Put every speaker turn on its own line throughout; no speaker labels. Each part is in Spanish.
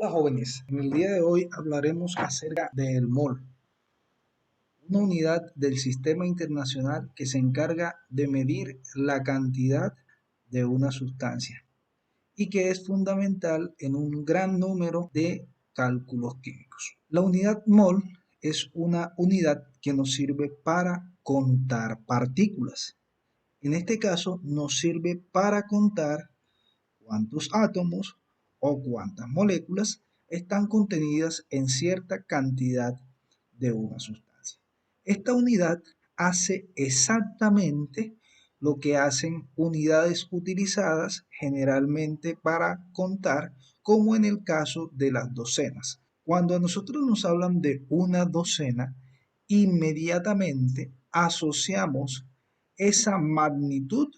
Hola jóvenes, en el día de hoy hablaremos acerca del mol, una unidad del sistema internacional que se encarga de medir la cantidad de una sustancia y que es fundamental en un gran número de cálculos químicos. La unidad mol es una unidad que nos sirve para contar partículas. En este caso nos sirve para contar cuántos átomos o cuántas moléculas están contenidas en cierta cantidad de una sustancia. Esta unidad hace exactamente lo que hacen unidades utilizadas generalmente para contar, como en el caso de las docenas. Cuando a nosotros nos hablan de una docena, inmediatamente asociamos esa magnitud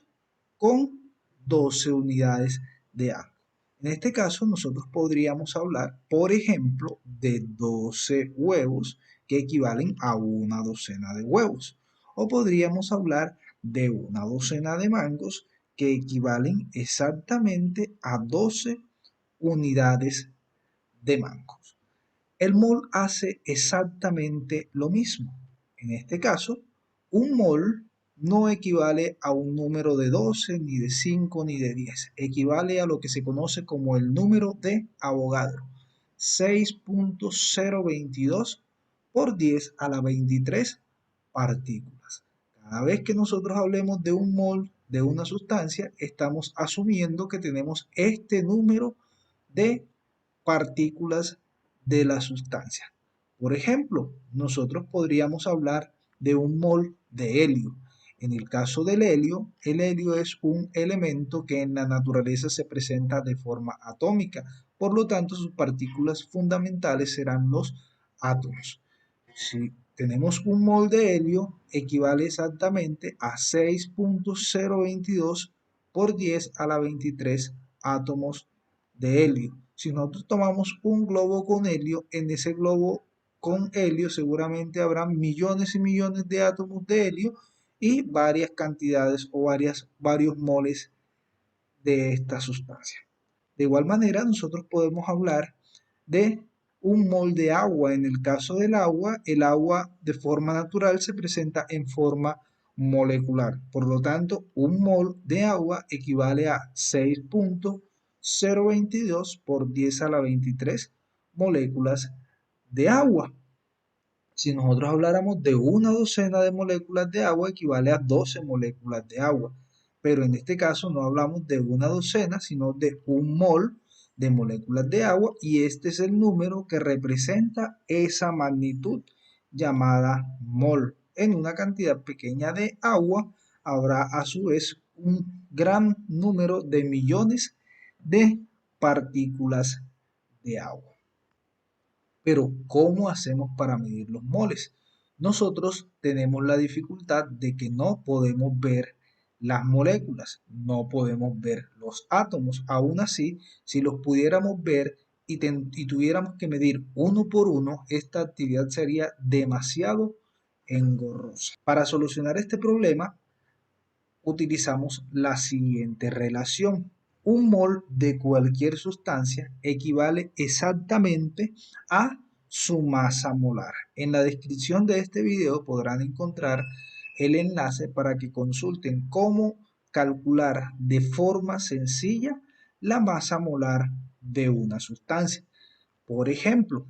con 12 unidades de algo. En este caso, nosotros podríamos hablar, por ejemplo, de 12 huevos que equivalen a una docena de huevos. O podríamos hablar de una docena de mangos que equivalen exactamente a 12 unidades de mangos. El mol hace exactamente lo mismo. En este caso, un mol no equivale a un número de 12, ni de 5, ni de 10. Equivale a lo que se conoce como el número de Avogadro. 6.022 por 10 a la 23 partículas. Cada vez que nosotros hablemos de un mol de una sustancia, estamos asumiendo que tenemos este número de partículas de la sustancia. Por ejemplo, nosotros podríamos hablar de un mol de helio. En el caso del helio, el helio es un elemento que en la naturaleza se presenta de forma atómica, por lo tanto sus partículas fundamentales serán los átomos. Si tenemos un mol de helio, equivale exactamente a 6.022 por 10 a la 23 átomos de helio. Si nosotros tomamos un globo con helio, en ese globo con helio seguramente habrá millones y millones de átomos de helio y varias cantidades o varios moles de esta sustancia. De igual manera, nosotros podemos hablar de un mol de agua. En el caso del agua, el agua de forma natural se presenta en forma molecular. Por lo tanto, un mol de agua equivale a 6.022 por 10 a la 23 moléculas de agua. Si nosotros habláramos de una docena de moléculas de agua, equivale a 12 moléculas de agua. Pero en este caso no hablamos de una docena, sino de un mol de moléculas de agua, y este es el número que representa esa magnitud llamada mol. En una cantidad pequeña de agua habrá a su vez un gran número de millones de partículas de agua. Pero, ¿cómo hacemos para medir los moles? Nosotros tenemos la dificultad de que no podemos ver las moléculas, no podemos ver los átomos. Aún así, si los pudiéramos ver y tuviéramos que medir uno por uno, esta actividad sería demasiado engorrosa. Para solucionar este problema, utilizamos la siguiente relación. Un mol de cualquier sustancia equivale exactamente a su masa molar. En la descripción de este video podrán encontrar el enlace para que consulten cómo calcular de forma sencilla la masa molar de una sustancia. Por ejemplo,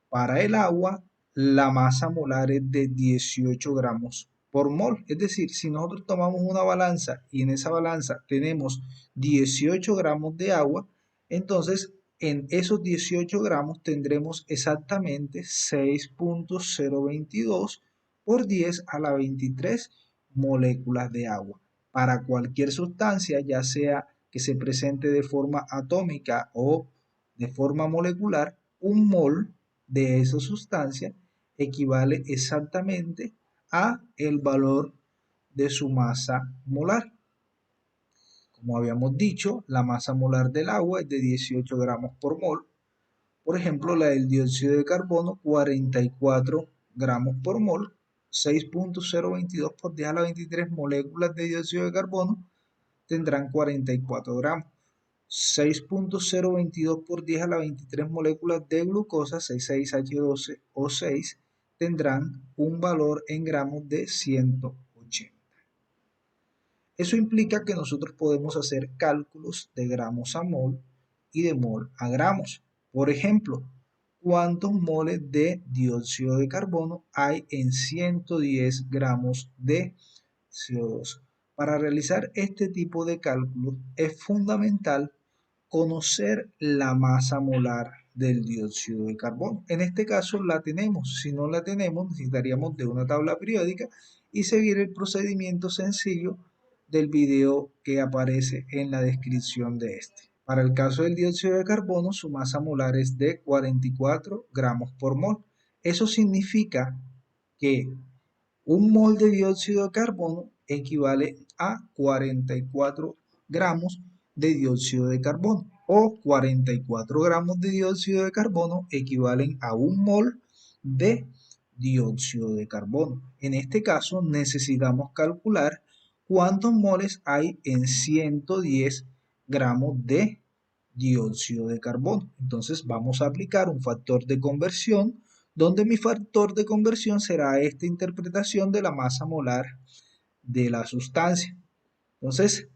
para el agua, la masa molar es de 18 gramos por mol. Es decir, si nosotros tomamos una balanza y en esa balanza tenemos 18 gramos de agua, entonces en esos 18 gramos tendremos exactamente 6.022 por 10 a la 23 moléculas de agua. Para cualquier sustancia, ya sea que se presente de forma atómica o de forma molecular, un mol de esa sustancia equivale exactamente a el valor de su masa molar. Como habíamos dicho, la masa molar del agua es de 18 gramos por mol. Por ejemplo, la del dióxido de carbono, 44 gramos por mol. 6.022 por 10 a la 23 moléculas de dióxido de carbono tendrán 44 gramos. 6.022 por 10 a la 23 moléculas de glucosa, 66H12O6, tendrán un valor en gramos de 180. Eso implica que nosotros podemos hacer cálculos de gramos a mol y de mol a gramos. Por ejemplo, ¿cuántos moles de dióxido de carbono hay en 110 gramos de CO2? Para realizar este tipo de cálculos es fundamental conocer la masa molar del dióxido de carbono. En este caso la tenemos. Si no la tenemos, necesitaríamos de una tabla periódica y seguir el procedimiento sencillo del video que aparece en la descripción de este. Para el caso del dióxido de carbono, su masa molar es de 44 gramos por mol. Eso significa que un mol de dióxido de carbono equivale a 44 gramos de dióxido de carbono, o 44 gramos de dióxido de carbono equivalen a un mol de dióxido de carbono. En este caso necesitamos calcular cuántos moles hay en 110 gramos de dióxido de carbono. Entonces vamos a aplicar un factor de conversión, donde mi factor de conversión será esta interpretación de la masa molar de la sustancia. Entonces,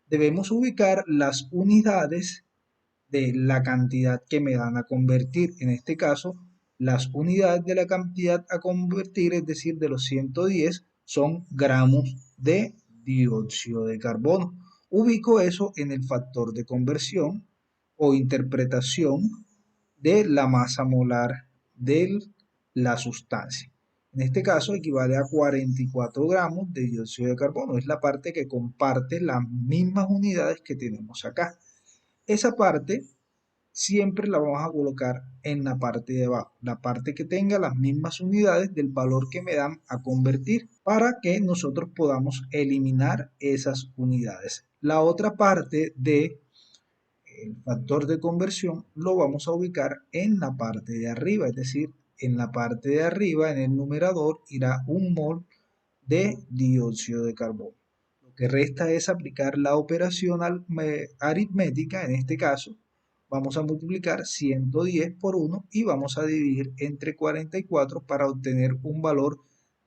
debemos ubicar las unidades de la cantidad que me dan a convertir. En este caso, las unidades de la cantidad a convertir, es decir, de los 110, son gramos de dióxido de carbono. Ubico eso en el factor de conversión o interpretación de la masa molar de la sustancia. En este caso equivale a 44 gramos de dióxido de carbono. Es la parte que comparte las mismas unidades que tenemos acá. Esa parte siempre la vamos a colocar en la parte de abajo, la parte que tenga las mismas unidades del valor que me dan a convertir, para que nosotros podamos eliminar esas unidades. La otra parte de el factor de conversión lo vamos a ubicar en la parte de arriba, es decir, en la parte de arriba, en el numerador, irá un mol de dióxido de carbono. Lo que resta es aplicar la operación aritmética. En este caso vamos a multiplicar 110 por 1 y vamos a dividir entre 44 para obtener un valor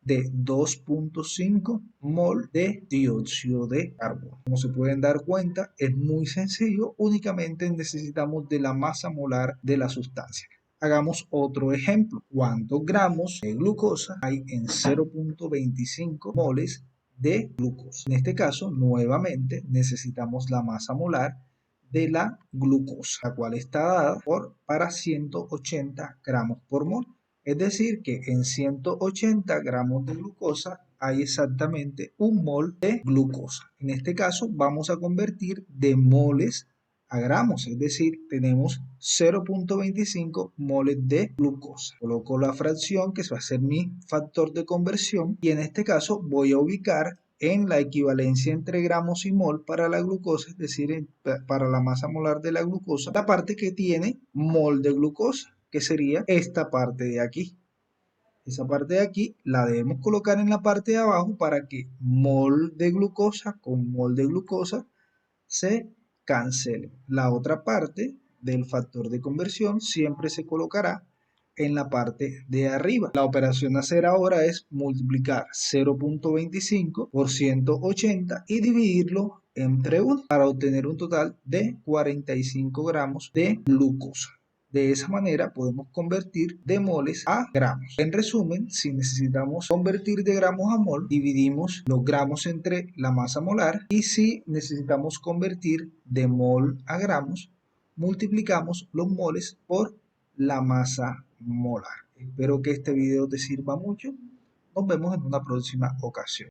de 2.5 mol de dióxido de carbono. Como se pueden dar cuenta, es muy sencillo, únicamente necesitamos de la masa molar de la sustancia. Hagamos otro ejemplo. ¿Cuántos gramos de glucosa hay en 0.25 moles de glucosa? En este caso, nuevamente, necesitamos la masa molar de la glucosa, la cual está dada para 180 gramos por mol. Es decir, que en 180 gramos de glucosa hay exactamente un mol de glucosa. En este caso vamos a convertir de moles a gramos, es decir, tenemos 0.25 moles de glucosa. Coloco la fracción que va a ser mi factor de conversión y en este caso voy a ubicar en la equivalencia entre gramos y mol para la glucosa, es decir, para la masa molar de la glucosa, la parte que tiene mol de glucosa, que sería esta parte de aquí. Esa parte de aquí la debemos colocar en la parte de abajo para que mol de glucosa con mol de glucosa se cancele. La otra parte del factor de conversión siempre se colocará en la parte de arriba. La operación a hacer ahora es multiplicar 0.25 por 180 y dividirlo entre 1 para obtener un total de 45 gramos de glucosa. De esa manera podemos convertir de moles a gramos. En resumen, si necesitamos convertir de gramos a mol, dividimos los gramos entre la masa molar, y si necesitamos convertir de mol a gramos, multiplicamos los moles por la masa molar. Espero que este video te sirva mucho. Nos vemos en una próxima ocasión.